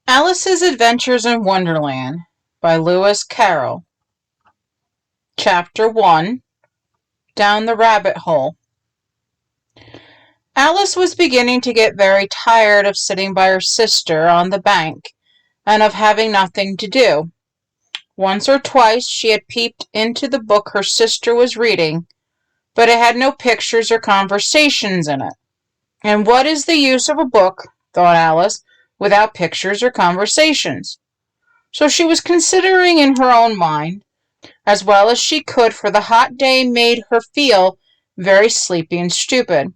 Alice's Adventures in Wonderland by Lewis Carroll. Chapter 1. Down the Rabbit Hole. Alice was beginning to get very tired of sitting by her sister on the bank and of having nothing to do. Once or twice she had peeped into the book her sister was reading, but it had no pictures or conversations in it. And what is the use of a book, thought Alice, without pictures or conversations? So she was considering in her own mind, as well as she could, for the hot day made her feel very sleepy and stupid,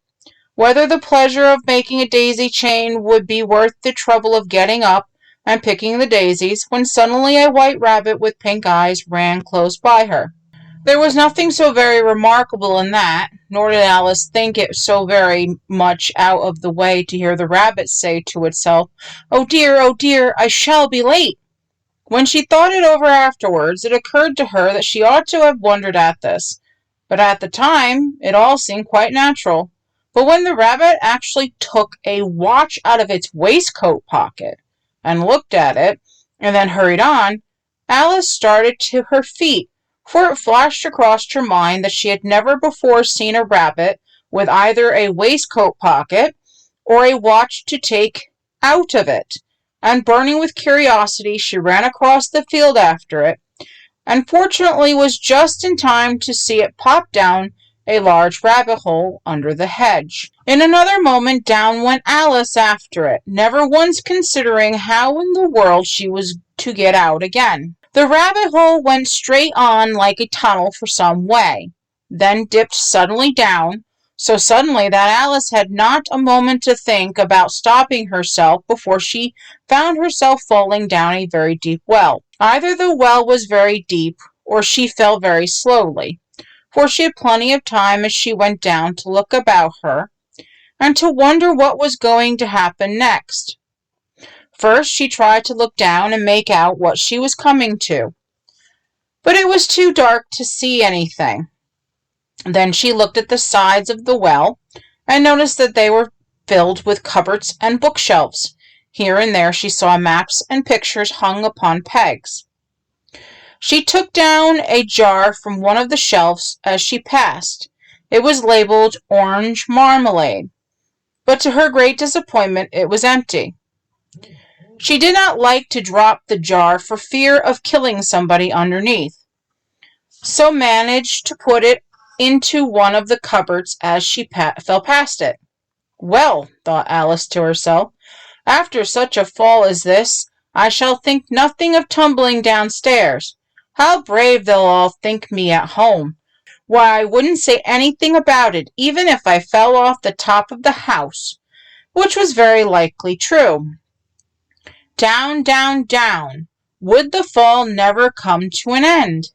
whether the pleasure of making a daisy chain would be worth the trouble of getting up and picking the daisies, when suddenly a white rabbit with pink eyes ran close by her. There was nothing so very remarkable in that, nor did Alice think it so very much out of the way to hear the rabbit say to itself, oh dear, I shall be late." When she thought it over afterwards, it occurred to her that she ought to have wondered at this, but at the time it all seemed quite natural. But when the rabbit actually took a watch out of its waistcoat pocket and looked at it, and then hurried on, Alice started to her feet, for it flashed across her mind that she had never before seen a rabbit with either a waistcoat pocket or a watch to take out of it, and burning with curiosity, she ran across the field after it, and fortunately was just in time to see it pop down a large rabbit hole under the hedge. In another moment down went Alice after it, never once considering how in the world she was to get out again. The rabbit hole went straight on like a tunnel for some way, then dipped suddenly down, so suddenly that Alice had not a moment to think about stopping herself before she found herself falling down a very deep well. Either the well was very deep, or she fell very slowly, for she had plenty of time as she went down to look about her, and to wonder what was going to happen next. First she tried to look down and make out what she was coming to, but it was too dark to see anything. Then she looked at the sides of the well, and noticed that they were filled with cupboards and bookshelves. Here and there she saw maps and pictures hung upon pegs. She took down a jar from one of the shelves as she passed. It was labeled orange marmalade, but to her great disappointment it was empty. She did not like to drop the jar for fear of killing somebody underneath, so managed to put it into one of the cupboards as she fell past it. Well, thought Alice to herself, after such a fall as this, I shall think nothing of tumbling downstairs. How brave they'll all think me at home. Why, I wouldn't say anything about it, even if I fell off the top of the house, which was very likely true. Down, down, down. Would the fall never come to an end?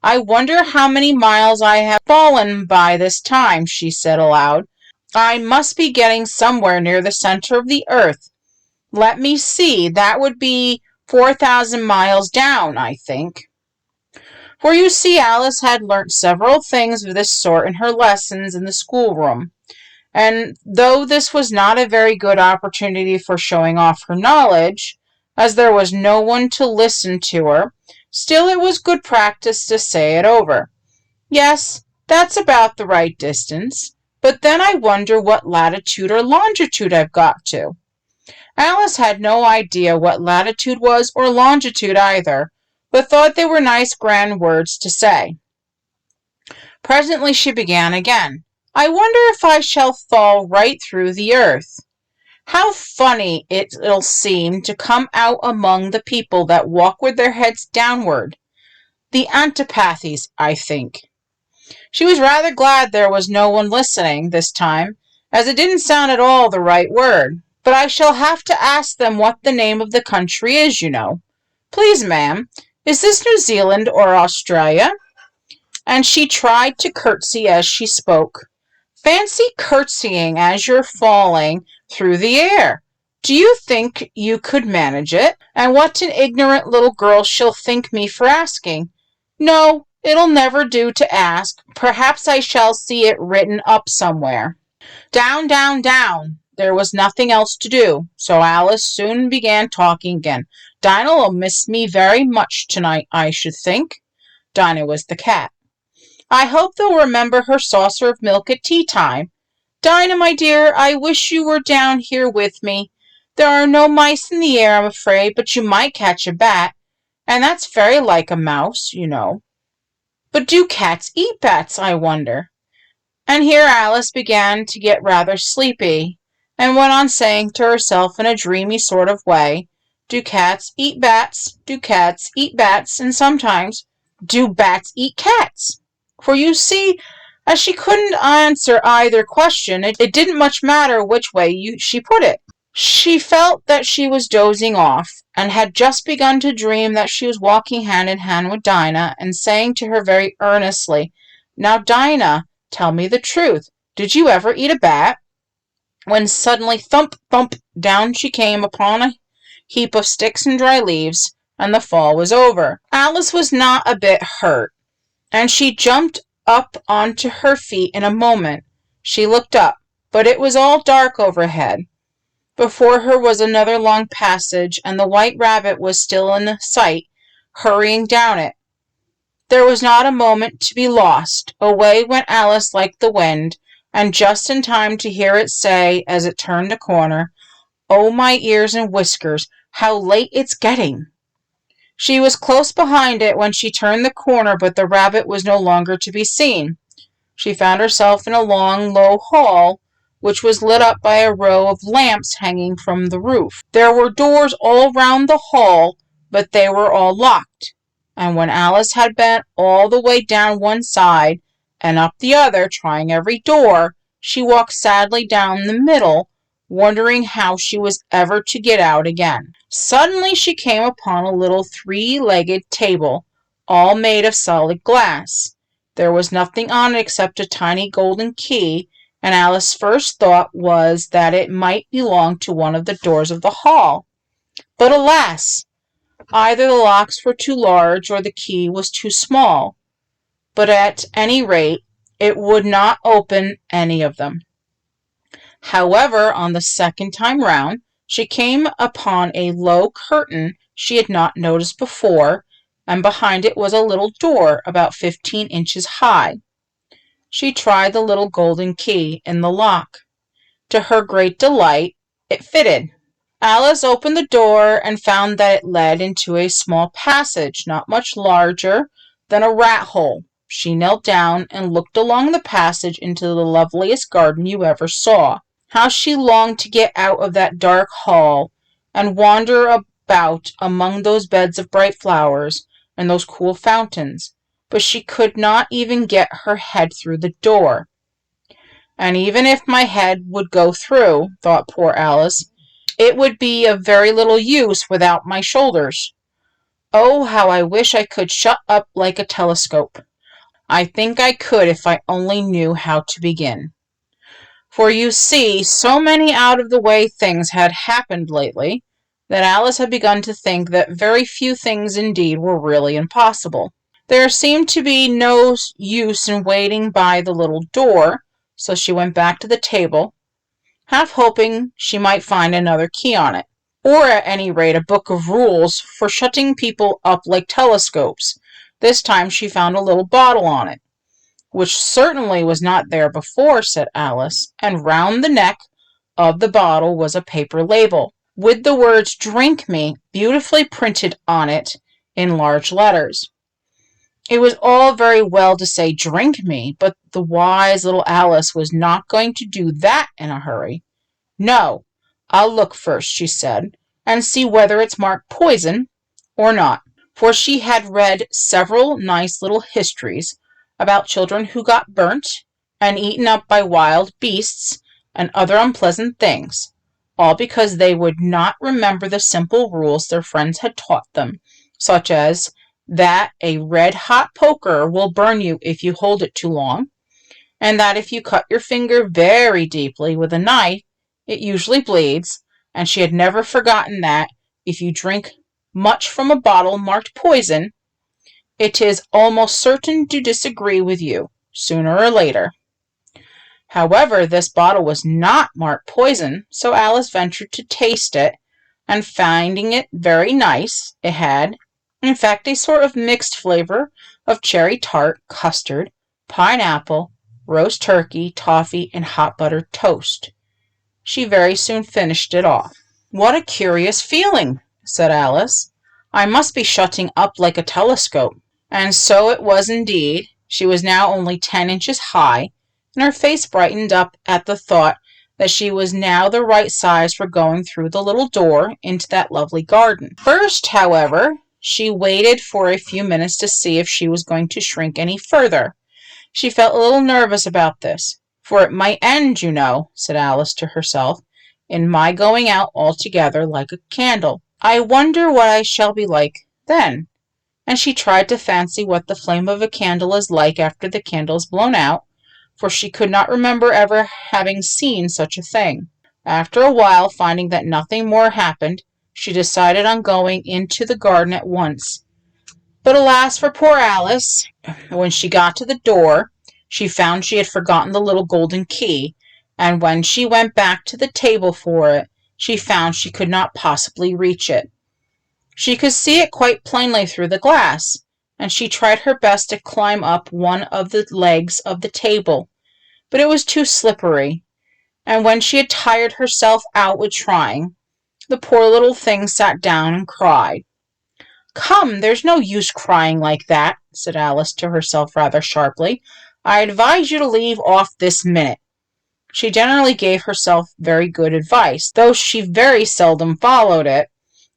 I wonder how many miles I have fallen by this time, she said aloud. I must be getting somewhere near the center of the earth. Let me see, that would be 4,000 miles down, I think. For you see, Alice had learnt several things of this sort in her lessons in the schoolroom, and though this was not a very good opportunity for showing off her knowledge, as there was no one to listen to her, still it was good practice to say it over. Yes, that's about the right distance, but then I wonder what latitude or longitude I've got to. Alice had no idea what latitude was or longitude either, but thought they were nice grand words to say. Presently she began again. I wonder if I shall fall right through the earth. How funny it'll seem to come out among the people that walk with their heads downward. The antipathies, I think. She was rather glad there was no one listening this time, as it didn't sound at all the right word. But I shall have to ask them what the name of the country is, you know. Please, ma'am, is this New Zealand or Australia? And she tried to curtsy as she spoke. Fancy curtsying as you're falling through the air. Do you think you could manage it? And what an ignorant little girl she'll think me for asking. No, it'll never do to ask. Perhaps I shall see it written up somewhere. Down, down, down. there was nothing else to do, so Alice soon began talking again. Dinah'll miss me very much tonight, I should think. Dinah was the cat. I hope they'll remember her saucer of milk at tea time. Dinah, my dear, I wish you were down here with me. There are no mice in the air, I'm afraid, but you might catch a bat, and that's very like a mouse, you know. But do cats eat bats, I wonder? And here Alice began to get rather sleepy, and went on saying to herself in a dreamy sort of way, do cats eat bats? Do cats eat bats? And sometimes, do bats eat cats? For you see, as she couldn't answer either question, it didn't much matter which way she put it. She felt that she was dozing off, and had just begun to dream that she was walking hand in hand with Dinah, and saying to her very earnestly, Now, Dinah, tell me the truth. Did you ever eat a bat? When suddenly, thump, thump, down she came upon a heap of sticks and dry leaves, and the fall was over. Alice was not a bit hurt, and she jumped up onto her feet in a moment. She looked up, but it was all dark overhead. Before her was another long passage, and the white rabbit was still in sight, hurrying down it. There was not a moment to be lost. Away went Alice like the wind, and just in time to hear it say, as it turned a corner, Oh, my ears and whiskers, how late it's getting! She was close behind it when she turned the corner, but the rabbit was no longer to be seen. She found herself in a long, low hall, which was lit up by a row of lamps hanging from the roof. There were doors all round the hall, but they were all locked, and when Alice had been all the way down one side and up the other, trying every door, she walked sadly down the middle, wondering how she was ever to get out again. Suddenly she came upon a little three-legged table, all made of solid glass. There was nothing on it except a tiny golden key, and Alice's first thought was that it might belong to one of the doors of the hall. But alas! Either the locks were too large or the key was too small. But at any rate, it would not open any of them. However, on the second time round, she came upon a low curtain she had not noticed before, and behind it was a little door about 15 inches high. She tried the little golden key in the lock. To her great delight, it fitted. Alice opened the door and found that it led into a small passage, not much larger than a rat hole. She knelt down and looked along the passage into the loveliest garden you ever saw. How she longed to get out of that dark hall and wander about among those beds of bright flowers and those cool fountains, but she could not even get her head through the door. And even if my head would go through, thought poor Alice, it would be of very little use without my shoulders. Oh, how I wish I could shut up like a telescope. I think I could if I only knew how to begin. For you see, so many out-of-the-way things had happened lately that Alice had begun to think that very few things indeed were really impossible. There seemed to be no use in waiting by the little door, so she went back to the table, half hoping she might find another key on it, or at any rate a book of rules for shutting people up like telescopes. This time she found a little bottle on it, which certainly was not there before, said Alice, and round the neck of the bottle was a paper label, with the words Drink Me beautifully printed on it in large letters. It was all very well to say drink me, but the wise little Alice was not going to do that in a hurry. No, I'll look first, she said, and see whether it's marked poison or not, for she had read several nice little histories about children who got burnt and eaten up by wild beasts and other unpleasant things, all because they would not remember the simple rules their friends had taught them, such as that a red-hot poker will burn you if you hold it too long, and that if you cut your finger very deeply with a knife, it usually bleeds, and she had never forgotten that if you drink much from a bottle marked poison, it is almost certain to disagree with you, sooner or later. However, this bottle was not marked poison, so Alice ventured to taste it, and finding it very nice, it had, in fact, a sort of mixed flavor of cherry tart, custard, pineapple, roast turkey, toffee, and hot buttered toast. She very soon finished it off. "What a curious feeling," said Alice. "I must be shutting up like a telescope." And so it was indeed. She was now only 10 inches high, and her face brightened up at the thought that she was now the right size for going through the little door into that lovely garden. First, however, she waited for a few minutes to see if she was going to shrink any further. She felt a little nervous about this, for it might end, you know, said Alice to herself, in my going out altogether like a candle. I wonder what I shall be like then. And she tried to fancy what the flame of a candle is like after the candle is blown out, for she could not remember ever having seen such a thing. After a while, finding that nothing more happened, she decided on going into the garden at once. But alas for poor Alice! When she got to the door, she found she had forgotten the little golden key, and when she went back to the table for it, she found she could not possibly reach it. She could see it quite plainly through the glass, and she tried her best to climb up one of the legs of the table, but it was too slippery, and when she had tired herself out with trying, the poor little thing sat down and cried. "Come, there's no use crying like that," said Alice to herself rather sharply. "I advise you to leave off this minute." She generally gave herself very good advice, though she very seldom followed it,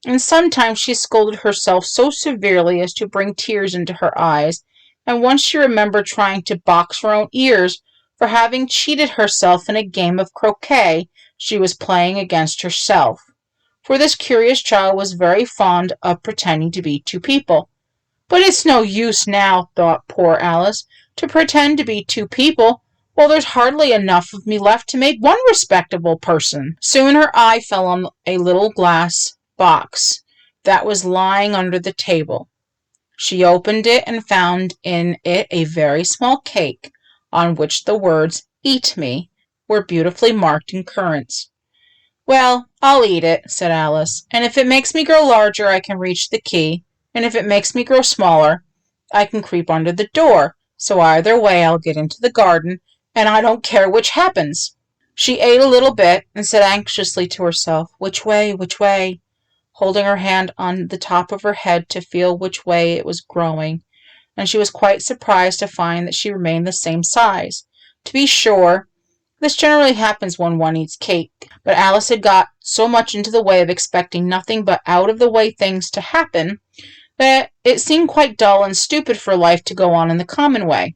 and sometimes she scolded herself so severely as to bring tears into her eyes, and once she remembered trying to box her own ears for having cheated herself in a game of croquet she was playing against herself. For this curious child was very fond of pretending to be two people. "But it's no use now," thought poor Alice, "to pretend to be two people. Well, there's hardly enough of me left to make one respectable person." Soon her eye fell on a little glass box that was lying under the table. She opened it and found in it a very small cake, on which the words "Eat me" were beautifully marked in currants. "Well, I'll eat it," said Alice, "and if it makes me grow larger I can reach the key, and if it makes me grow smaller I can creep under the door, so either way I'll get into the garden, and I don't care which happens." She ate a little bit and said anxiously to herself, "Which way, which way?" holding her hand on the top of her head to feel which way it was growing, and she was quite surprised to find that she remained the same size. To be sure, this generally happens when one eats cake, but Alice had got so much into the way of expecting nothing but out-of-the-way things to happen that it seemed quite dull and stupid for life to go on in the common way.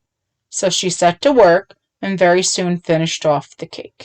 So she set to work and very soon finished off the cake.